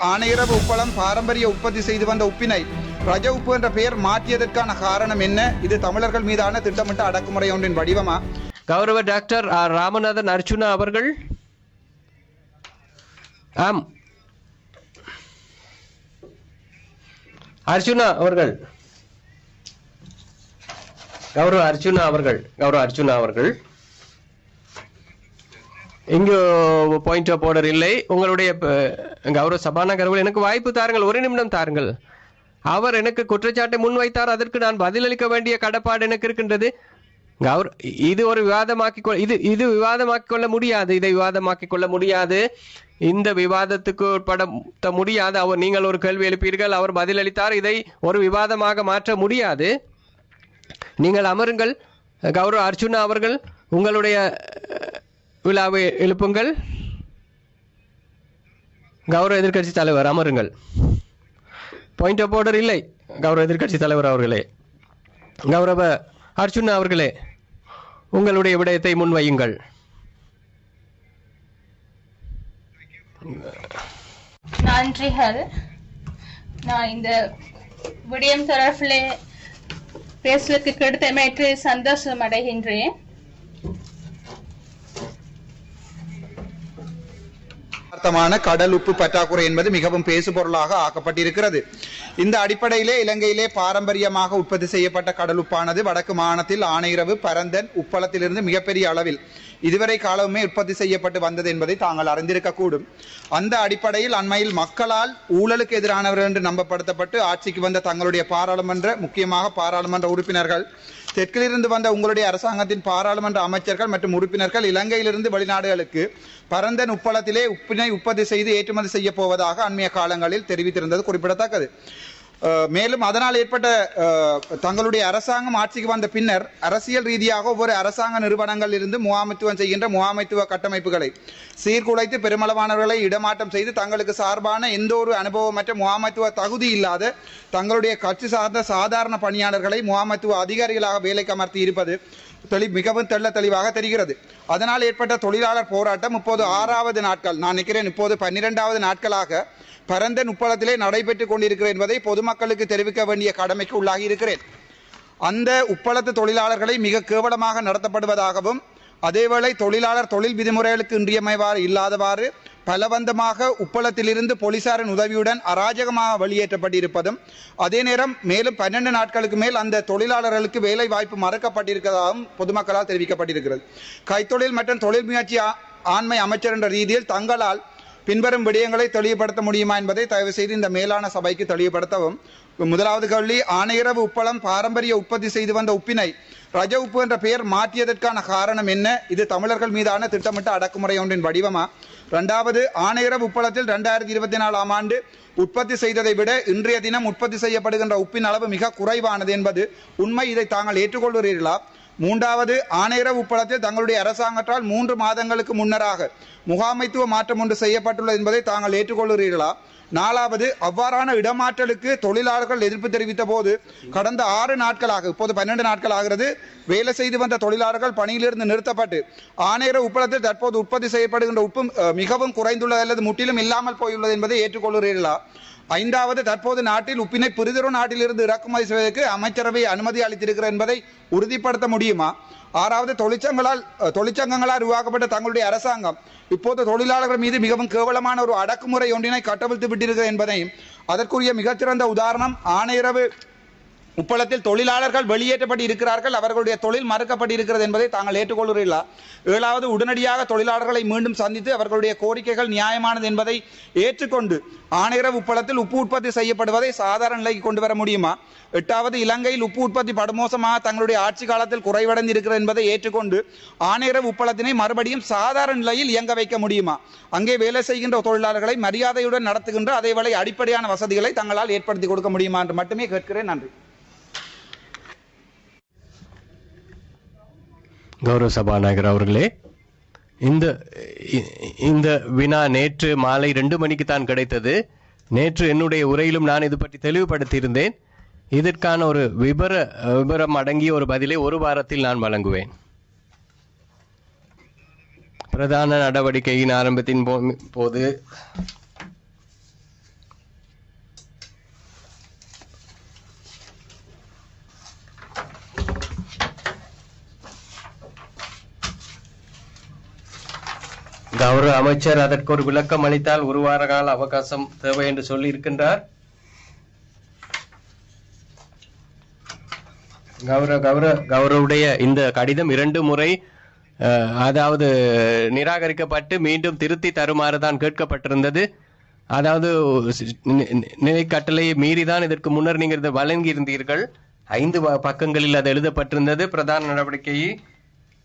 ஆனையிறவு உப்பளம் பாரம்பரிய உற்பத்தி செய்து வந்த உப்பினை ரஜ உப்பு என்ற பெயர் மாற்றியதற்கான காரணம் என்ன? இது தமிழர்கள் மீதான திட்டமிட்ட அடக்குமுறை ஒன்றின் வடிவமா? கௌரவ டாக்டர் ஆர் ராமநாதன் அர்ச்சுனா அவர்கள். ஆம், அர்ச்சுனா அவர்கள், கௌரவ அர்ச்சுனா அவர்கள் இங்கு பாயிண்ட் ஆஃப் ஆர்டர் இல்லை. உங்களுடைய கௌரவ சபாநாயகர் அவர்கள் எனக்கு வாய்ப்பு தாருங்கள், ஒரு நிமிடம் தாருங்கள். அவர் எனக்கு குற்றச்சாட்டை முன்வைத்தார், அதற்கு நான் பதிலளிக்க வேண்டிய கடப்பாடு எனக்கு இருக்கின்றது. இது ஒரு இது விவாதமாக்கிக் கொள்ள முடியாது. இதை விவாதமாக்கிக் கொள்ள முடியாது. இந்த விவாதத்துக்கு உட்பட முடியாது. நீங்கள் ஒரு கேள்வி எழுப்பீர்கள், அவர் பதிலளித்தார். இதை ஒரு விவாதமாக மாற்ற முடியாது. நீங்கள் அமருங்கள். கௌரவ அர்ச்சுனா அவர்கள், உங்களுடைய விழாவை எழுப்புங்கள். கௌரவ எதிர்க்கட்சி தலைவர் அமருங்கள். பாயிண்ட் ஆஃப் ஆர்டர் இல்லை கௌரவ எதிர்க்கட்சி தலைவர் அவர்களே. கௌரவ அர்ச்சுனா அவர்களே, உங்களுடைய விடயத்தை முன்வையுங்கள். நன்றிகள். நான் இந்த விடயம் தொடர்பிலே பேசுவதற்கு கிடைத்தமைக்கு சந்தோஷம் அடைகின்றேன். கடல் உப்பு பற்றாக்குறை என்பது மிகவும் பேசுபொருளாக ஆக்கப்பட்டிருக்கிறது. இந்த அடிப்படையிலே இலங்கையிலே பாரம்பரியமாக உற்பத்தி செய்யப்பட்ட கடல் உப்பானது வடக்கு மாகாணத்தில் ஆனையிறவு, பரந்தன், உப்பளத்திலிருந்து மிகப்பெரிய அளவில் இதுவரை காலமே உற்பத்தி செய்யப்பட்டு வந்தது என்பதை தாங்கள் அறிந்திருக்கக்கூடும். அந்த அடிப்படையில் அண்மையில் மக்களால் ஊழலுக்கு எதிரானவர்கள் என்று நம்பப்படுத்தப்பட்டு ஆட்சிக்கு வந்த தங்களுடைய முக்கியமாக பாராளுமன்ற உறுப்பினர்கள், தெற்கிலிருந்து வந்த உங்களுடைய அரசாங்கத்தின் பாராளுமன்ற அமைச்சர்கள் மற்றும் உறுப்பினர்கள் இலங்கையிலிருந்து வெளிநாடுகளுக்கு பரந்தன் உப்பளத்திலே உப்பினை உற்பத்தி செய்து ஏற்றுமதி செய்ய போவதாக அண்மைய காலங்களில் தெரிவித்திருந்தது குறிப்பிடத்தக்கது. மேலும் அதனால் ஏற்பட்ட தங்களுடைய அரசாங்கம் ஆட்சிக்கு வந்த பின்னர் அரசியல் ரீதியாக ஒவ்வொரு அரசாங்க நிறுவனங்கள் இருந்து முகாமைத்துவம் செய்கின்ற முகாமைத்துவ கட்டமைப்புகளை சீர்குலைத்து பெருமளவானவர்களை இடமாற்றம் செய்து தங்களுக்கு சார்பான எந்த ஒரு அனுபவமற்ற முகாமைத்துவ தகுதி இல்லாத தங்களுடைய கட்சி சார்ந்த சாதாரண பணியாளர்களை முகாமைத்துவ அதிகாரிகளாக வேலைக்கு அமர்த்தி இருப்பது மிகவும் தெளிவாக தெரிகிறது. அதனால் ஏற்பட்ட தொழிலாளர் போராட்டம் இப்போது 6வது நாட்கள், நான் நினைக்கிறேன் இப்போது 12வது நாட்களாக பரந்தன் உப்பளத்திலே நடைபெற்றுக் கொண்டிருக்கிறேன் என்பதை பொதுமக்களுக்கு தெரிவிக்க வேண்டிய கடமைக்கு உள்ளாகி இருக்கிறேன். அந்த உப்பளத்து தொழிலாளர்களை மிக கேவலமாக நடத்தப்படுவதாகவும், அதேவேளை தொழிலாளர் தொழில் விதிமுறைகளுக்கு இன்றியமைவாறு இல்லாதவாறு பலவந்தமாக உப்பளத்திலிருந்து போலீசாரின் உதவியுடன் அராஜகமாக வெளியேற்றப்பட்டிருப்பதும், அதே நேரம் மேலும் 12 நாட்களுக்கு மேல் அந்த தொழிலாளர்களுக்கு வேலை வாய்ப்பு மறுக்கப்பட்டிருப்பதாகவும் பொதுமக்களால் தெரிவிக்கப்பட்டிருக்கிறது. கைத்தொழில் மற்றும் தொழில் முயற்சி ஆண்மை அமைச்சர் என்ற ரீதியில் தங்களால் பின்வரும் விடயங்களை தெளிவுபடுத்த முடியுமா என்பதை தயவு செய்து இந்த மேலான சபைக்கு தெளிவுபடுத்தவும். முதலாவது கேள்வி, ஆனையிறவு உப்பளம் பாரம்பரிய உற்பத்தி செய்து வந்த உப்பினை ரஜ உப்பு என்ற பெயர் மாற்றியதற்கான காரணம் என்ன? இது தமிழர்கள் மீதான திட்டமிட்ட அடக்குமுறை ஒன்றின் வடிவமா? இரண்டாவது, ஆனையிறவு உப்பளத்தில் 2024ஆம் ஆண்டு உற்பத்தி செய்ததை விட இன்றைய தினம் உற்பத்தி செய்யப்படுகின்ற உப்பின் அளவு மிக குறைவானது என்பது உண்மை. இதை தாங்கள் ஏற்றுக்கொள்கிறீர்களா? மூன்றாவது, ஆனையிறவு உப்பளத்தில் தங்களுடைய அரசாங்கத்தால் 3 மாதங்களுக்கு முன்னராக முகாமைத்துவ மாற்றம் ஒன்று செய்யப்பட்டுள்ளது என்பதை தாங்கள் ஏற்றுக்கொள்கிறீர்களா? நாலாவது, அவ்வாறான இடமாற்றலுக்கு தொழிலாளர்கள் எதிர்ப்பு தெரிவித்த போது கடந்த 6 நாட்களாக, இப்போது 12 நாட்கள் ஆகிறது, வேலை செய்து வந்த தொழிலாளர்கள் பணியிலிருந்து நிறுத்தப்பட்டு ஆனையிறவு உப்பளத்தில் தற்போது உற்பத்தி செய்யப்படுகின்ற உப்பு மிகவும் குறைந்துள்ளது அல்லது முற்றிலும் இல்லாமல் போயுள்ளது என்பதை ஏற்றுக்கொள்கிறீர்களா? ஐந்தாவது, தற்போது நாட்டில் உப்பினை பிறிதொரு நாட்டிலிருந்து இறக்குமதி செய்வதற்கு அமைச்சரவை அனுமதி அளித்திருக்கிறது என்பதை உறுதிப்படுத்த முடியுமா? ஆறாவது, தொழிற்சங்கங்களால் உருவாக்கப்பட்ட தங்களுடைய அரசாங்கம் இப்போது தொழிலாளர்கள் மீது மிகவும் கேவலமான ஒரு அடக்குமுறை ஒன்றினை கட்டவிழ்த்து விட்டிருக்கிறது என்பதையும், அதற்குரிய மிகச்சிறந்த உதாரணம் ஆனையிறவு உப்பளத்தில் தொழிலாளர்கள் வெளியேற்றப்பட்டு இருக்கிறார்கள், அவர்களுடைய தொழில் மறுக்கப்பட்டு இருக்கிறது என்பதை தாங்கள் ஏற்றுக்கொள்கிறீர்களா? ஏழாவது, உடனடியாக தொழிலாளர்களை மீண்டும் சந்தித்து அவர்களுடைய கோரிக்கைகள் நியாயமானது என்பதை ஏற்றுக்கொண்டு ஆனையிறவு உப்பளத்தில் உப்பு உற்பத்தி செய்யப்படுவதை சாதாரண நிலைக்கு கொண்டு வர முடியுமா? எட்டாவது, இலங்கையில் உப்பு உற்பத்தி படுமோசமாக தங்களுடைய ஆட்சி காலத்தில் குறைவடைந்து இருக்கிறது என்பதை ஏற்றுக்கொண்டு ஆனையிறவு உப்பளத்தினை மறுபடியும் சாதாரண நிலையில் இயங்க வைக்க முடியுமா? அங்கே வேலை செய்கின்ற தொழிலாளர்களை மரியாதையுடன் நடத்துகின்ற அதேவேளை அடிப்படையான வசதிகளை தங்களால் ஏற்படுத்தி கொடுக்க முடியுமா என்று மட்டுமே கேட்கிறேன். நன்றி. கௌரவ சபாநாயகர் அவர்களே, இந்த வினா நேற்று மாலை 2 மணிக்கு தான் கிடைத்தது. நேற்று என்னுடைய உரையிலும் நான் இது பற்றி தெளிவுபடுத்தியிருந்தேன். இதற்கான ஒரு விபரம் அடங்கிய ஒரு பதிலை 1 வாரத்தில் நான் வழங்குவேன். பிரதான நடவடிக்கையின் ஆரம்பத்தின் போது கௌரவ அமைச்சர் அதற்கு ஒரு விளக்கம் அளித்தால் ஒரு வார கால அவகாசம் தேவை என்று சொல்லி இருக்கின்றார். கௌரவுடைய இந்த கடிதம் 2 முறை அதாவது நிராகரிக்கப்பட்டு மீண்டும் திருத்தி தருமாறு தான் கேட்கப்பட்டிருந்தது. அதாவது நிலை கட்டளையை மீறிதான் இதற்கு முன்னர் நீங்கள் வழங்கி இருந்தீர்கள். 5 பக்கங்களில் அது எழுதப்பட்டிருந்தது. பிரதான நடவடிக்கையை